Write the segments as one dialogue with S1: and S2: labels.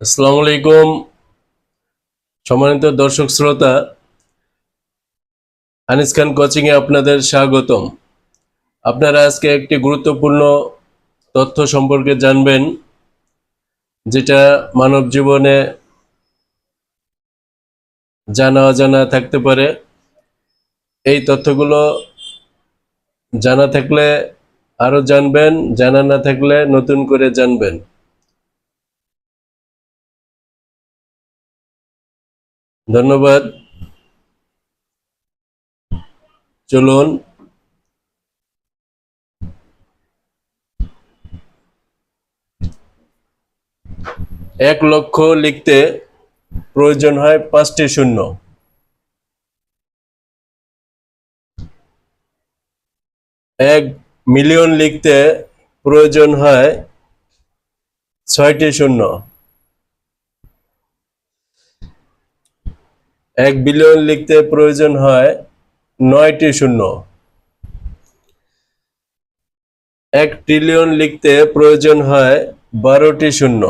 S1: আসসালামু আলাইকুম সম্মানিত দর্শক শ্রোতা, আনিস খান কোচিং এ আপনাদের স্বাগতম। আপনারা আজকে একটি গুরুত্বপূর্ণ তথ্য সম্পর্কে জানবেন, যেটা মানব জীবনে জানা অজানা থাকতে পারে। এই তথ্যগুলো জানা থাকলে আরো জানবেন, জানা না থাকলে নতুন করে জানবেন। ধন্যবাদ। চলুন। 1 লক্ষ লিখতে প্রয়োজন হয় 5টি শূন্য। 1 মিলিয়ন লিখতে প্রয়োজন হয় 6টি শূন্য। 1 বিলিয়ন লিখতে প্রয়োজন হয় 9টি শূন্য। 1 ট্রিলিয়ন লিখতে প্রয়োজন হয় 12টি শূন্য।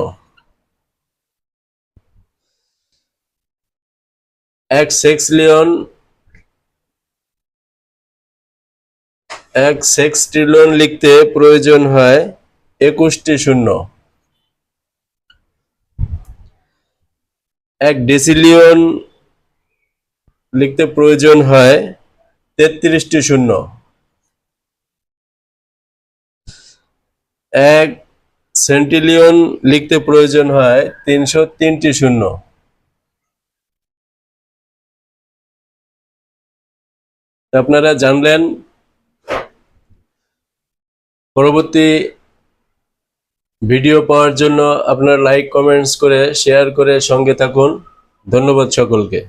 S1: 1 সেক্সট্রিলিয়ন লিখতে প্রয়োজন হয় 21টি শূন্য। 1 ডেসিলিয়ন লিখতে প্রয়োজন হয় 33টি শূন্য। 1 সেন্টিলিয়ন লিখতে প্রয়োজন হয় 303টি শূন্য। আপনারা জানলেন। পরবর্তী ভিডিও পাওয়ার জন্য আপনারা লাইক, কমেন্টস করে, শেয়ার করে সঙ্গে থাকুন। ধন্যবাদ সকলকে।